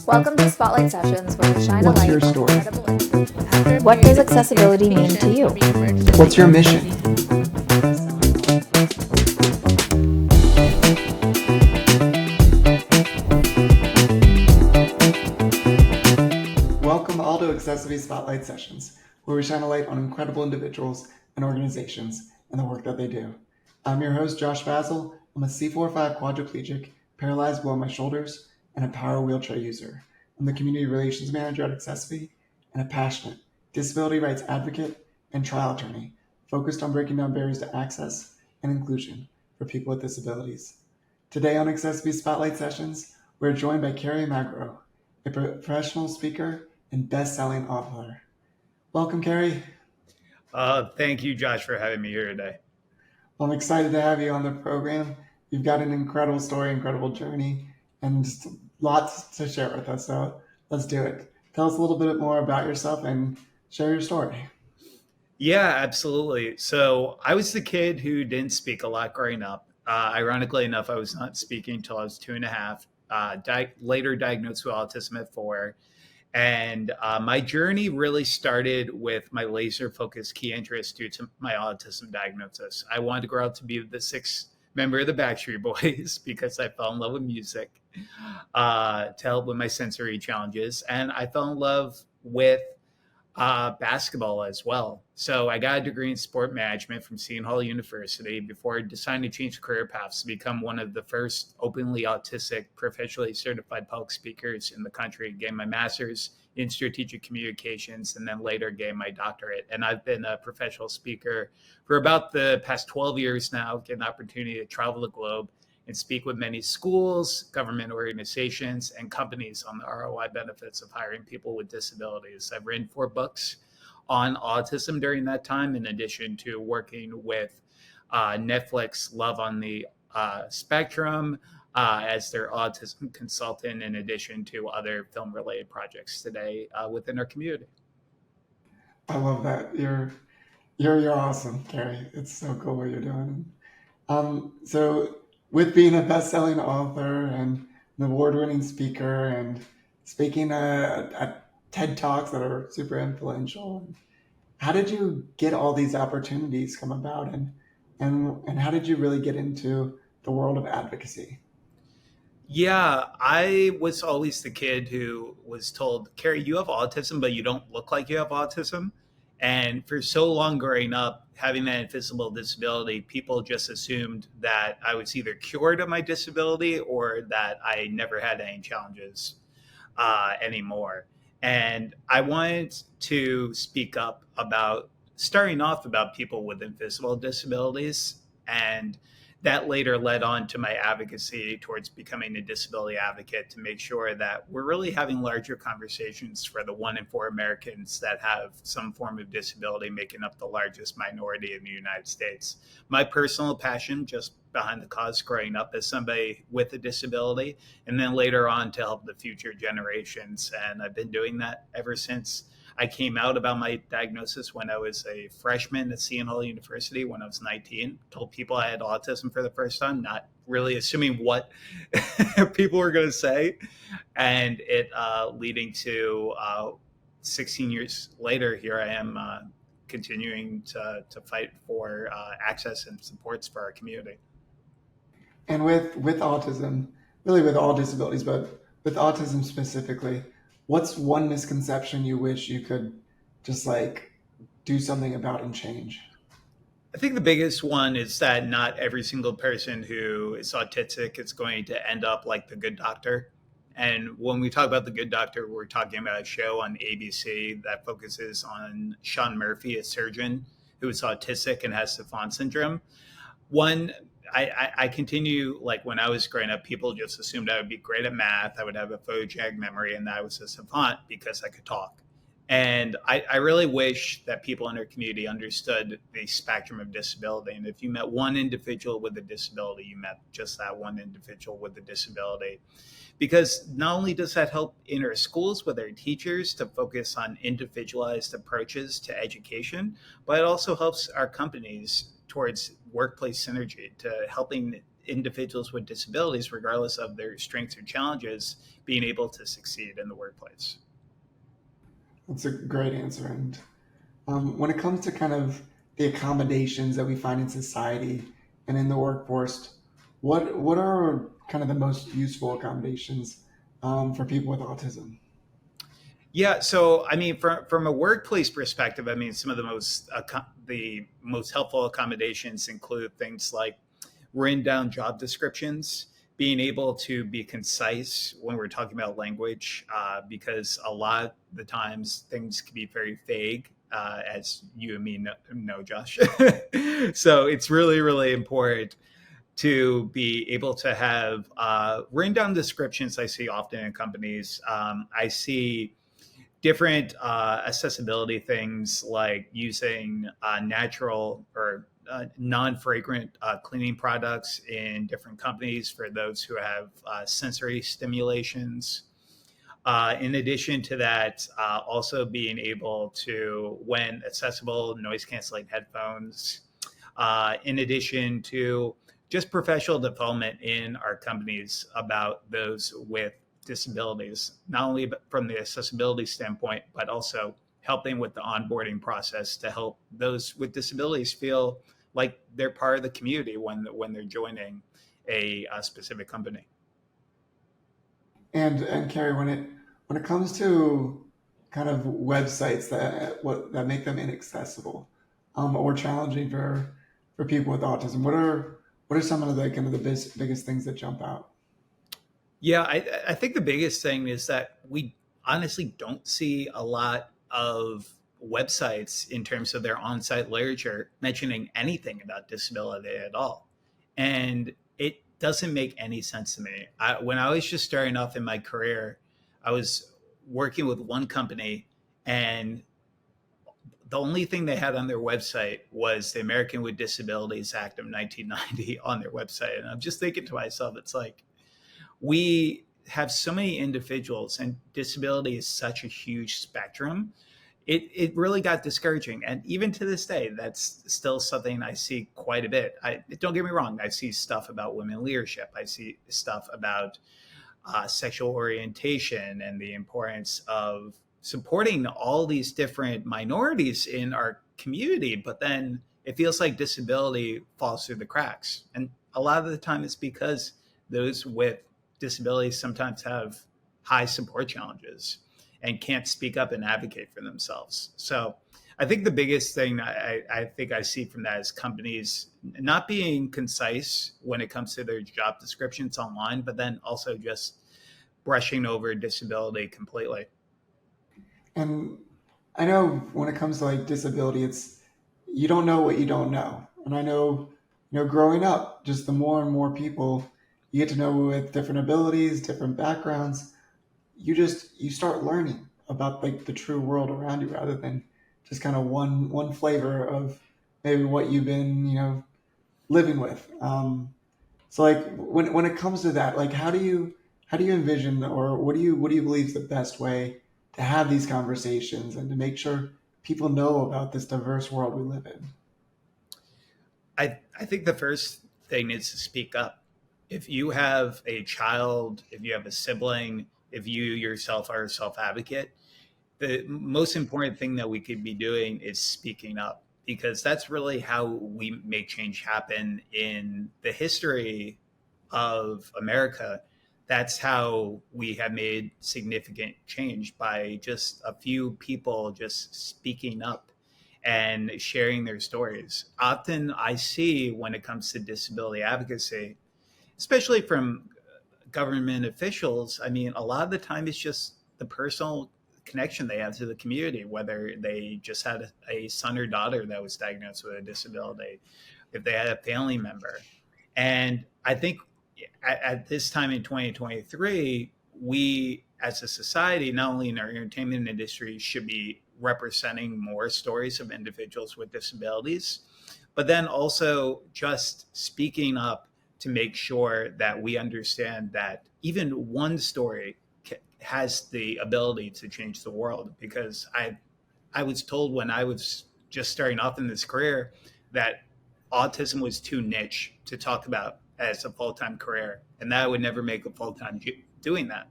Welcome to Spotlight Sessions, where we shine a What's light your on story? incredible impact. What does accessibility mean to you? What's your mission? Welcome all to accessiBe's Spotlight Sessions, where we shine a light on incredible individuals and organizations and the work that they do. I'm your host, Josh Basil. I'm a C4-5 quadriplegic, paralyzed below my shoulders, and a power wheelchair user. I'm the Community Relations Manager at accessiBe and a passionate disability rights advocate and trial attorney focused on breaking down barriers to access and inclusion for people with disabilities. Today on accessiBe Spotlight Sessions, we're joined by Kerry Magro, a professional speaker and best-selling author. Welcome, Kerry. Thank you, Josh, for having me here today. Well, I'm excited to have you on the program. You've got an incredible story, incredible journey, and just lots to share with us. So let's do it. Tell us a little bit more about yourself and share your story. Yeah, absolutely. So I was the kid who didn't speak a lot growing up. Ironically enough, I was not speaking until I was 2.5. Later diagnosed with autism at 4. And my journey really started with my laser focused key interest due to my autism diagnosis. I wanted to grow up to be the sixth member of the Backstreet Boys because I fell in love with music to help with my sensory challenges. And I fell in love with basketball as well. So I got a degree in sport management from Seton Hall University before deciding to change career paths to become one of the first openly autistic, professionally certified public speakers in the country. Gained my master's in strategic communications and then later gained my doctorate. And I've been a professional speaker for about the past 12 years now, getting an opportunity to travel the globe and speak with many schools, government organizations, and companies on the ROI benefits of hiring people with disabilities. I've written 4 books on autism during that time, in addition to working with Netflix Love on the Spectrum as their autism consultant, in addition to other film-related projects today within our community. I love that. You're awesome, Kerry. It's so cool what you're doing. So with being a best-selling author and an award-winning speaker and speaking at TED Talks that are super influential, how did you get all these opportunities come about, and how did you really get into the world of advocacy? Yeah, I was always the kid who was told, Kerry, you have autism, but you don't look like you have autism. And for so long growing up, having that invisible disability, people just assumed that I was either cured of my disability or that I never had any challenges anymore. And I wanted to speak up about starting off about people with invisible disabilities. And that later led on to my advocacy towards becoming a disability advocate to make sure that we're really having larger conversations for the 1 in 4 Americans that have some form of disability, making up the largest minority in the United States. My personal passion just behind the cause growing up as somebody with a disability, and then later on to help the future generations. And I've been doing that ever since I came out about my diagnosis when I was a freshman at Seton Hall University when I was 19. Told people I had autism for the first time, not really assuming what people were going to say. And it leading to 16 years later, here I am continuing to fight for access and supports for our community. And with autism, really with all disabilities, but with autism specifically, what's one misconception you wish you could just like do something about and change? I think the biggest one is that not every single person who is autistic is going to end up like the Good Doctor. And when we talk about the Good Doctor, we're talking about a show on ABC that focuses on Sean Murphy, a surgeon who is autistic and has Savant syndrome. One, I continue, like when I was growing up, people just assumed I would be great at math. I would have a photogenic memory and that I was a savant because I could talk. And I really wish that people in our community understood the spectrum of disability. And if you met one individual with a disability, you met just that one individual with a disability. Because not only does that help in our schools with our teachers to focus on individualized approaches to education, but it also helps our companies towards workplace synergy, to helping individuals with disabilities, regardless of their strengths or challenges, being able to succeed in the workplace. That's a great answer. And when it comes to kind of the accommodations that we find in society and in the workforce, what are kind of the most useful accommodations for people with autism? Yeah, so I mean, from a workplace perspective, I mean, some of the most helpful accommodations include things like written down job descriptions, being able to be concise when we're talking about language, because a lot of the times things can be very vague, as you and me know Josh. So it's really, really important to be able to have written down descriptions. I see often in companies. I see different accessibility things like using natural or non-fragrant cleaning products in different companies for those who have sensory stimulations. In addition to that, also being able to, when accessible, noise canceling headphones. In addition to just professional development in our companies about those with disabilities, not only from the accessibility standpoint, but also helping with the onboarding process to help those with disabilities feel like they're part of the community when they're joining a specific company. And Carrie, when it comes to kind of websites that make them inaccessible, or challenging for people with autism, what are some of the kind of the biggest things that jump out? Yeah, I think the biggest thing is that we honestly don't see a lot of websites in terms of their on-site literature mentioning anything about disability at all. And it doesn't make any sense to me. When I was just starting off in my career, I was working with one company, and the only thing they had on their website was the American with Disabilities Act of 1990 on their website. And I'm just thinking to myself, it's like, we have so many individuals, and disability is such a huge spectrum. It really got discouraging, and even to this day, that's still something I see quite a bit. Don't get me wrong, I see stuff about women leadership, I see stuff about sexual orientation and the importance of supporting all these different minorities in our community, but then it feels like disability falls through the cracks, and a lot of the time it's because those with disabilities sometimes have high support challenges and can't speak up and advocate for themselves. So I think the biggest thing I think I see from that is companies not being concise when it comes to their job descriptions online, but then also just brushing over disability completely. And I know when it comes to like disability, it's you don't know what you don't know. And I know, growing up, just the more and more people you get to know with different abilities, different backgrounds, you start learning about like the true world around you rather than just kind of one flavor of maybe what you've been, living with. So like when it comes to that, like how do you envision, or what do you believe is the best way to have these conversations and to make sure people know about this diverse world we live in? I think the first thing is to speak up. If you have a child, if you have a sibling, if you yourself are a self advocate, the most important thing that we could be doing is speaking up, because that's really how we make change happen in the history of America. That's how we have made significant change, by just a few people just speaking up and sharing their stories. Often I see, when it comes to disability advocacy, especially from government officials, I mean, a lot of the time it's just the personal connection they have to the community, whether they just had a son or daughter that was diagnosed with a disability, if they had a family member. And I think at this time in 2023, we as a society, not only in our entertainment industry, should be representing more stories of individuals with disabilities, but then also just speaking up to make sure that we understand that even one story has the ability to change the world. Because I was told when I was just starting off in this career that autism was too niche to talk about as a full-time career, and that I would never make a full-time doing that.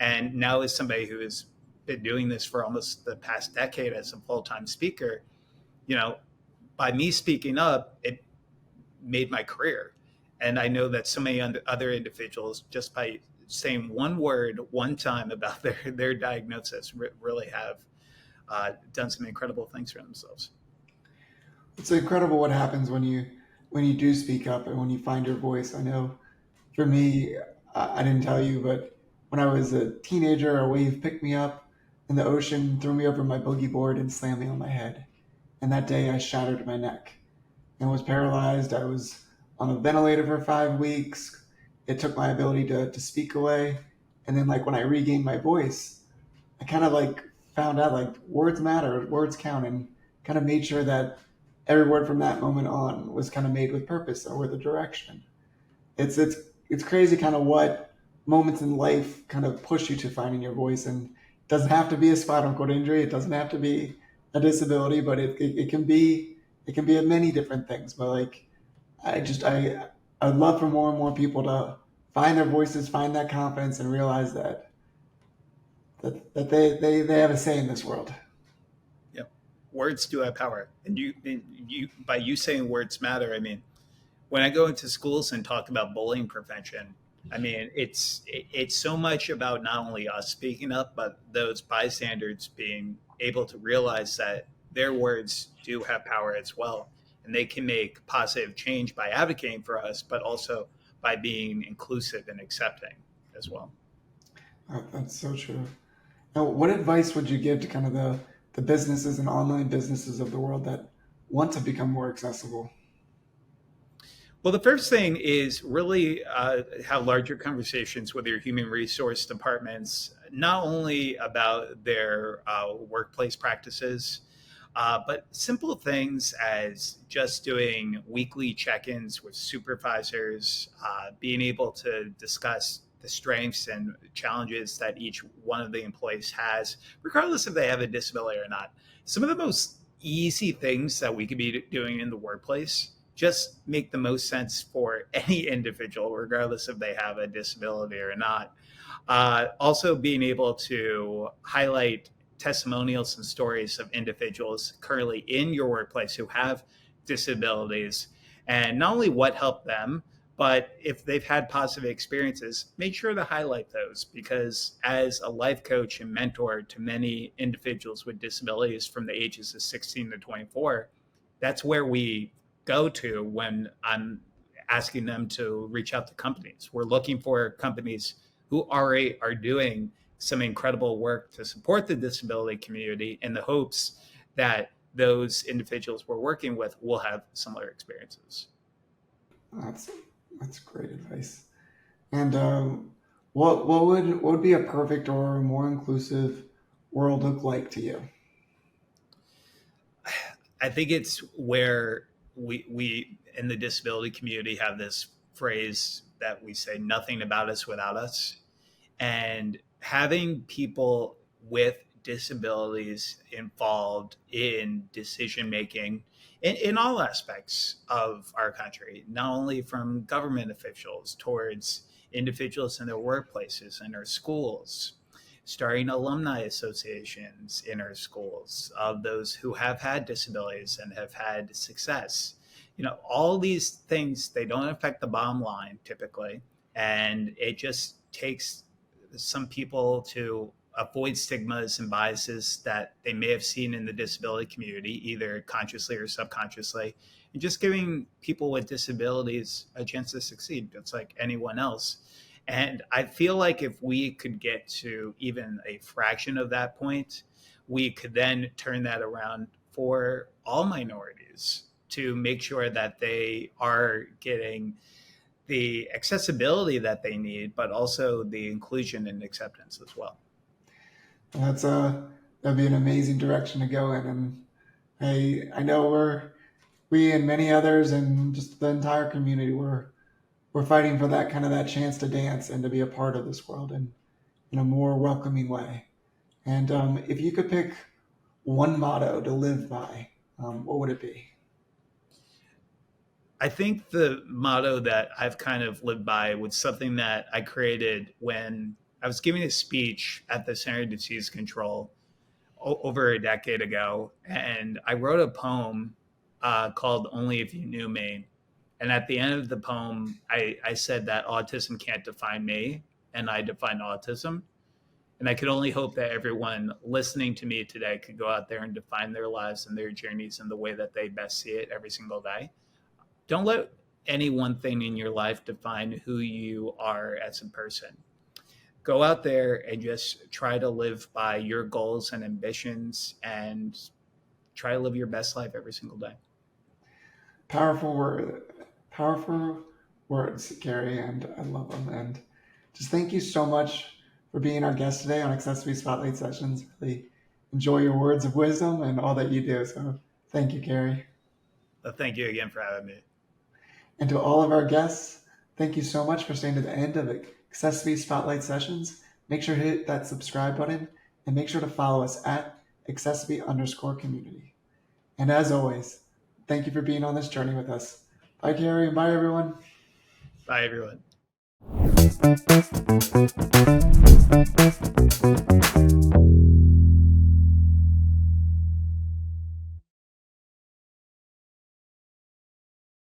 And now, as somebody who has been doing this for almost the past decade as a full-time speaker, you know, by me speaking up, it made my career. And I know that so many other individuals, just by saying one word one time about their diagnosis, really have done some incredible things for themselves. It's incredible what happens when you do speak up and when you find your voice. I know for me, I didn't tell you, but when I was a teenager, a wave picked me up in the ocean, threw me over my boogie board, and slammed me on my head. And that day, I shattered my neck and was paralyzed. I was on a ventilator for 5 weeks. It took my ability to speak away. And then, like, when I regained my voice, I kind of like found out like words matter, words count, and kind of made sure that every word from that moment on was kind of made with purpose or with a direction. It's it's it's crazy kind of what moments in life kind of push you to finding your voice, and it doesn't have to be a spinal cord injury. It doesn't have to be a disability, but it can be many different things. But like I'd love for more and more people to find their voices, find that confidence, and realize that they have a say in this world. Yep. Words do have power. And you by you saying words matter, I mean, when I go into schools and talk about bullying prevention, I mean, it's so much about not only us speaking up, but those bystanders being able to realize that their words do have power as well. And they can make positive change by advocating for us, but also by being inclusive and accepting as well. That's so true. Now, what advice would you give to kind of the businesses and online businesses of the world that want to become more accessible? Well, the first thing is really have larger conversations with your human resource departments, not only about their workplace practices, but simple things as just doing weekly check ins with supervisors, being able to discuss the strengths and challenges that each one of the employees has, regardless if they have a disability or not. Some of the most easy things that we could be doing in the workplace just make the most sense for any individual, regardless if they have a disability or not. Also, being able to highlight testimonials and stories of individuals currently in your workplace who have disabilities, and not only what helped them, but if they've had positive experiences, make sure to highlight those, because as a life coach and mentor to many individuals with disabilities from the ages of 16 to 24, that's where we go to when I'm asking them to reach out to companies. We're looking for companies who already are doing some incredible work to support the disability community in the hopes that those individuals we're working with will have similar experiences. That's that's great advice. And what would be a perfect or more inclusive world look like to you? I think it's where we in the disability community have this phrase that we say, nothing about us without us. And having people with disabilities involved in decision making in all aspects of our country, not only from government officials towards individuals in their workplaces and our schools, starting alumni associations in our schools of those who have had disabilities and have had success. You know, all these things, they don't affect the bottom line typically. And it just takes some people to avoid stigmas and biases that they may have seen in the disability community, either consciously or subconsciously, and just giving people with disabilities a chance to succeed, just like anyone else. And I feel like if we could get to even a fraction of that point, we could then turn that around for all minorities to make sure that they are getting the accessibility that they need, but also the inclusion and acceptance as well. That's that'd be an amazing direction to go in, and I know we and many others and just the entire community we're fighting for that kind of that chance to dance and to be a part of this world in a more welcoming way. And if you could pick one motto to live by, what would it be? I think the motto that I've kind of lived by was something that I created when I was giving a speech at the Center for Disease Control over a decade ago. And I wrote a poem called Only If You Knew Me. And at the end of the poem, I said that autism can't define me, and I define autism. And I could only hope that everyone listening to me today could go out there and define their lives and their journeys in the way that they best see it every single day. Don't let any one thing in your life define who you are as a person. Go out there and just try to live by your goals and ambitions and try to live your best life every single day. Powerful words, Kerry, and I love them. And just thank you so much for being our guest today on accessiBe's Spotlight Sessions. Really enjoy your words of wisdom and all that you do. So thank you, Kerry. Thank you again for having me. And to all of our guests, thank you so much for staying to the end of accessiBe's Spotlight Sessions. Make sure to hit that subscribe button and make sure to follow us at accessiBe_community. And as always, thank you for being on this journey with us. Bye, Kerry, and bye, everyone. Bye, everyone.